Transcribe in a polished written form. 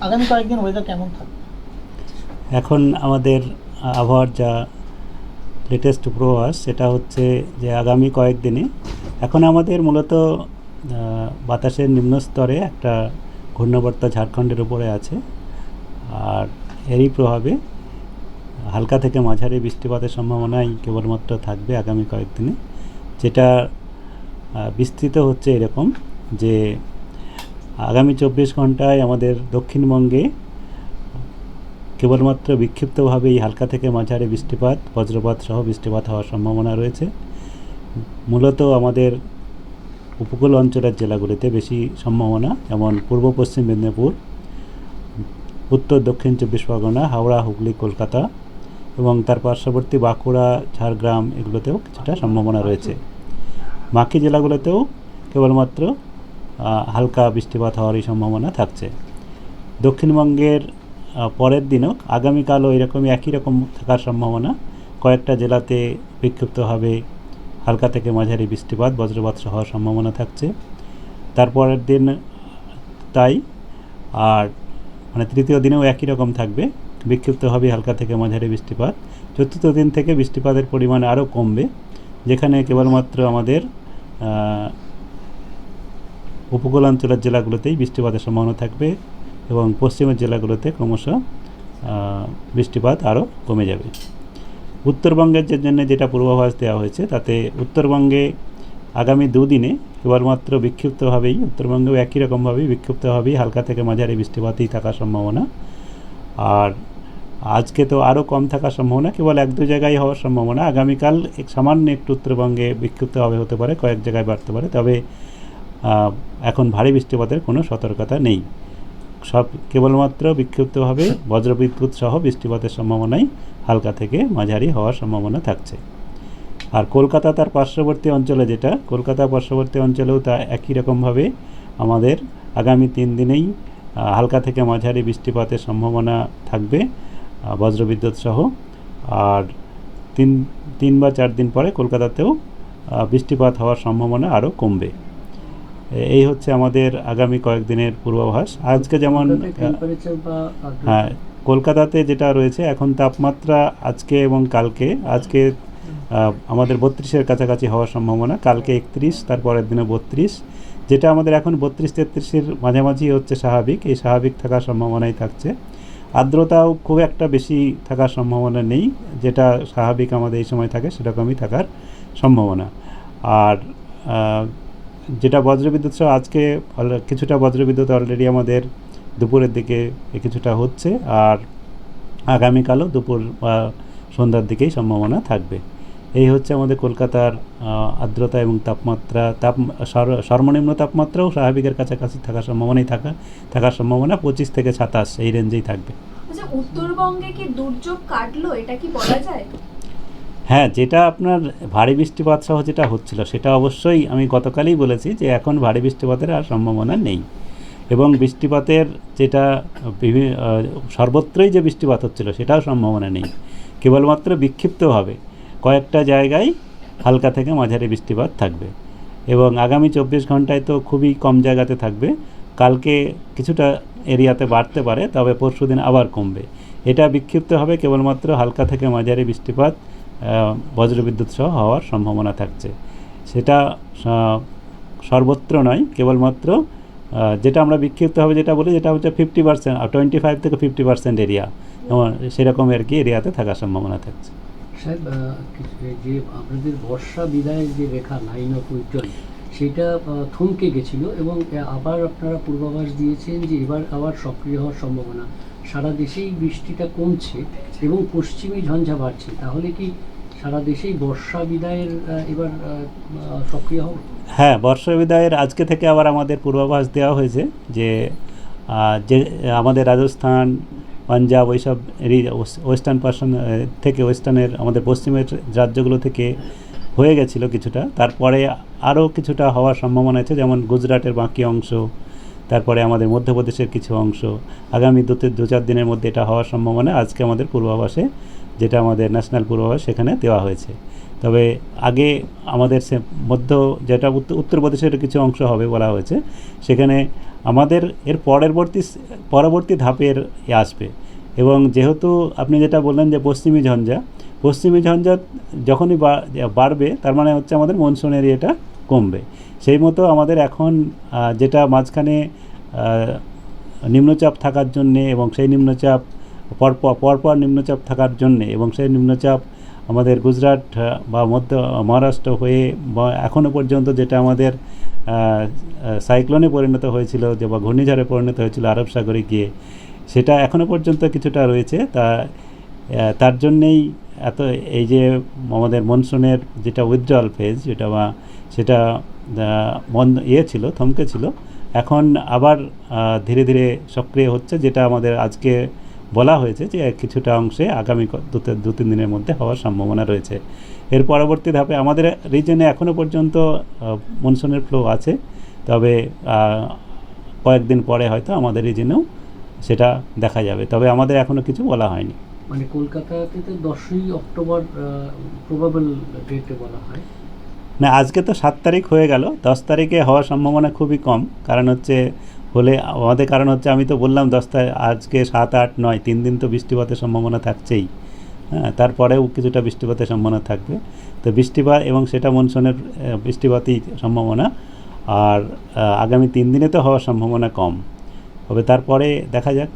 আগামী কয়েকদিন ওয়েদার কেমন থাকবে? এখন আমাদের আবহাওয়ার যা লেটেস্ট পূর্বাভাস সেটা হচ্ছে যে আগামী কয়েকদিনে এখন আমাদের মূলত বাতাসের নিম্নস্তরে একটা ঘূর্ণাবর্ত ঝাড়খণ্ডের উপরে আছে, আর এরই প্রভাবে হালকা থেকে মাঝারি বৃষ্টিপাতের সম্ভাবনাই কেবলমাত্র থাকবে আগামী কয়েকদিনে, যেটা বিস্তৃত হচ্ছে এরকম যে আগামী 24 ঘন্টায় আমাদের দক্ষিণবঙ্গে কেবলমাত্র বিক্ষিপ্তভাবেই হালকা থেকে মাঝারি বৃষ্টিপাত, বজ্রপাত সহ বৃষ্টিপাত হওয়ার সম্ভাবনা রয়েছে। মূলত আমাদের উপকূল অঞ্চলের জেলাগুলিতে বেশি সম্ভাবনা, যেমন পূর্ব পশ্চিম মেদিনীপুর, উত্তর দক্ষিণ 24 পরগনা, হাওড়া, হুগলি, কলকাতা এবং তার পার্শ্ববর্তী বাঁকুড়া, ঝাড়গ্রাম এগুলোতেও কিছুটা সম্ভাবনা রয়েছে। বাকি জেলাগুলোতেও কেবলমাত্র হালকা বৃষ্টিপাত হওয়ারই সম্ভাবনা থাকছে। দক্ষিণবঙ্গের পরের দিনও আগামীকালও এরকমই একই রকম থাকার সম্ভাবনা। কয়েকটা জেলাতে বিক্ষিপ্তভাবে হালকা থেকে মাঝারি বৃষ্টিপাত, বজ্রপাত সহ হওয়ার সম্ভাবনা থাকছে। তারপরের দিন তাই, আর মানে তৃতীয় দিনেও একই রকম থাকবে, বিক্ষিপ্তভাবে হালকা থেকে মাঝারি বৃষ্টিপাত। চতুর্থ দিন থেকে বৃষ্টিপাতের পরিমাণ আরও কমবে, যেখানে কেবলমাত্র আমাদের উপকূলাঞ্চলের জেলাগুলোতেই বৃষ্টিপাতের সম্ভাবনা থাকবে এবং পশ্চিমের জেলাগুলোতে ক্রমশ বৃষ্টিপাত আরও কমে যাবে। উত্তরবঙ্গের জন্য যেটা পূর্বাভাস দেওয়া হয়েছে তাতে উত্তরবঙ্গে আগামী দুদিনে কেবলমাত্র বিক্ষিপ্তভাবেই, উত্তরবঙ্গেও একই রকমভাবেই বিক্ষিপ্তভাবেই হালকা থেকে মাঝারি বৃষ্টিপাতই থাকার সম্ভাবনা। আর আজকে তো আরও কম থাকার সম্ভাবনা, কেবল এক দু জায়গায় হওয়ার সম্ভাবনা। আগামীকাল সামান্য একটু উত্তরবঙ্গে বিক্ষিপ্তভাবে হতে পারে, কয়েক জায়গায় বাড়তে পারে, তবে এখন ভারী বৃষ্টিপাতের কোনো সতর্কতা নেই। সব কেবলমাত্র বিক্ষিপ্তভাবে বজ্রবিদ্যুৎ সহ বৃষ্টিপাতের সম্ভাবনাই হালকা থেকে মাঝারি হওয়ার সম্ভাবনা থাকছে। আর কলকাতা তার পার্শ্ববর্তী অঞ্চলে, যেটা কলকাতা পার্শ্ববর্তী অঞ্চলেও তা একই রকমভাবে আমাদের আগামী 3 দিনেই হালকা থেকে মাঝারি বৃষ্টিপাতের সম্ভাবনা থাকবে বজ্রবিদ্যুৎ সহ। আর 3 বা 4 দিন পরে কলকাতাতেও বৃষ্টিপাত হওয়ার সম্ভাবনা আরও কমবে। এই হচ্ছে আমাদের আগামী কয়েকদিনের পূর্বাভাস। আজকে যেমন হ্যাঁ, কলকাতাতে যেটা রয়েছে এখন তাপমাত্রা আজকে এবং কালকে, আজকে আমাদের 32-এর কাছাকাছি হওয়ার সম্ভাবনা, কালকে 31, তারপরের দিনে 32, যেটা আমাদের এখন 32-33-এর মাঝামাঝি হচ্ছে স্বাভাবিক। এই স্বাভাবিক থাকার সম্ভাবনাই থাকছে। আর্দ্রতাও খুব একটা বেশি থাকার সম্ভাবনা নেই, যেটা স্বাভাবিক আমাদের এই সময় থাকে সেরকমই থাকার সম্ভাবনা। আর যেটা বজ্রবিদ্যুৎ সহ আজকে কিছুটা বজ্রবিদ্যুৎ অলরেডি আমাদের দুপুরের দিকে কিছুটা হচ্ছে, আর আগামীকালও দুপুর বা সন্ধ্যার দিকেই সম্ভাবনা থাকবে। এই হচ্ছে আমাদের কলকাতার আর্দ্রতা এবং তাপমাত্রা। সর্বনিম্ন তাপমাত্রাও স্বাভাবিকের কাছাকাছি থাকার সম্ভাবনাই থাকার সম্ভাবনা 25 থেকে 27 এই রেঞ্জেই থাকবে। আচ্ছা, উত্তরবঙ্গে কি দুর্যোগ কাটলো, এটা কি বলা যায়? হ্যাঁ, যেটা আপনার ভারী বৃষ্টিপাত সহ যেটা হচ্ছিল সেটা অবশ্যই আমি গতকালই বলেছি যে এখন ভারী বৃষ্টিপাতের আর সম্ভাবনা নেই, এবং বৃষ্টিপাতের যেটা সর্বত্রই যে বৃষ্টিপাত হচ্ছিল সেটাও সম্ভাবনা নেই। কেবলমাত্র বিক্ষিপ্তভাবে কয়েকটা জায়গায় হালকা থেকে মাঝারি বৃষ্টিপাত থাকবে, এবং আগামী 24 ঘন্টায় তো খুবই কম জায়গাতে থাকবে। কালকে কিছুটা এরিয়াতে বাড়তে পারে, তবে পরশুদিন আবার কমবে। এটা বিক্ষিপ্ত হবে, কেবলমাত্র হালকা থেকে মাঝারি বৃষ্টিপাত বজ্রবিদ্যুৎ সহ হওয়ার সম্ভাবনা থাকছে। সেটা সর্বত্র নয়, কেবলমাত্র যেটা আমরা বিক্ষিপ্ত হবে যেটা বলি, যেটা হচ্ছে 50%, 25 থেকে 50% এরিয়া, সেরকম আর কি এরিয়াতে থাকার সম্ভাবনা থাকছে। সাহেব, যে আপনাদের বর্ষা বিদায়ের যে রেখা লাইন অফ উইটন, সেটা থমকে গেছিল এবং আবার আপনারা পূর্বাভাস দিয়েছেন যে এবার আবার সক্রিয় হওয়ার সম্ভাবনা। সারা দেশেই বৃষ্টিটা কমছে এবং পশ্চিমী ঝঞ্ঝা বাড়ছে, তাহলে কি সারা দেশেই বর্ষা বিদায়ের এবার সক্রিয় হবে? হ্যাঁ, বর্ষা বিদায়ের আজকে থেকে আবার আমাদের পূর্বাভাস দেওয়া হয়েছে যে আমাদের রাজস্থান, পাঞ্জাব, ওইসব ওয়েস্টার্ন পার্সন থেকে, ওয়েস্টার্নের আমাদের পশ্চিমের রাজ্যগুলো থেকে হয়ে গেছিলো কিছুটা, তারপরে আরও কিছুটা হওয়ার সম্ভাবনা আছে, যেমন গুজরাটের বাকি অংশ, তারপরে আমাদের মধ্যপ্রদেশের কিছু অংশ। আগামী 2-4 দিনের মধ্যে এটা হওয়ার সম্ভাবনা আজকে আমাদের পূর্বাভাসে, যেটা আমাদের ন্যাশনাল পূর্বাভাস, সেখানে দেওয়া হয়েছে। তবে আগে আমাদের মধ্য যেটা উত্তরপ্রদেশের কিছু অংশ হবে বলা হয়েছে, সেখানে আমাদের এর পরবর্তী ধাপের আসবে। এবং যেহেতু আপনি যেটা বললেন যে পশ্চিমী ঝঞ্ঝা যখনই বাড়বে, তার মানে হচ্ছে আমাদের মনসুন এরিয়াটা কমবে। সেই মতো আমাদের এখন যেটা মাঝখানে নিম্নচাপ থাকার জন্যে এবং সেই নিম্নচাপ পরপর নিম্নচাপ থাকার জন্যে এবং সেই নিম্নচাপ আমাদের গুজরাট বা মহারাষ্ট্র হয়ে বা এখনও পর্যন্ত যেটা আমাদের সাইক্লোনে পরিণত হয়েছিল বা ঘূর্ণিঝড়ে পরিণত হয়েছিল আরব সাগরে গিয়ে, সেটা এখনও পর্যন্ত কিছুটা রয়েছে। তার জন্যেই এই যে আমাদের মনসুনের যেটা উইথড্রল ফেজ সেটা ছিল, থমকে ছিল, এখন আবার ধীরে ধীরে সক্রিয় হচ্ছে, যেটা আমাদের আজকে বলা হয়েছে যে কিছুটা অংশে আগামী 2-3 দিনের মধ্যে হওয়ার সম্ভাবনা রয়েছে। এর পরবর্তী ধাপে আমাদের রিজনে এখনও পর্যন্ত মনসুনের ফ্লো আছে, তবে কয়েকদিন পরে হয়তো আমাদের রিজনেও সেটা দেখা যাবে, তবে আমাদের এখনও কিছু বলা হয়নি। মানে কলকাতাতে তো 10ই অক্টোবর প্রবাবল ডেটে বলা হয় না, আজকে তো 7 তারিখ হয়ে গেল, 10 তারিখে হওয়ার সম্ভাবনা খুবই কম। কারণ হচ্ছে আমি তো বললাম 10 তারিখ, আজকে 7, 8, 9 3 দিন তো বৃষ্টিপাতের সম্ভাবনা থাকছেই। হ্যাঁ, তারপরেও কিছুটা বৃষ্টিপাতের সম্ভাবনা থাকবে। তো বৃষ্টিপাত এবং সেটা মনসুনের বৃষ্টিপাতই সম্ভাবনা। আর আগামী 3 দিনে তো হওয়ার সম্ভাবনা কম হবে, তারপরে দেখা যাক।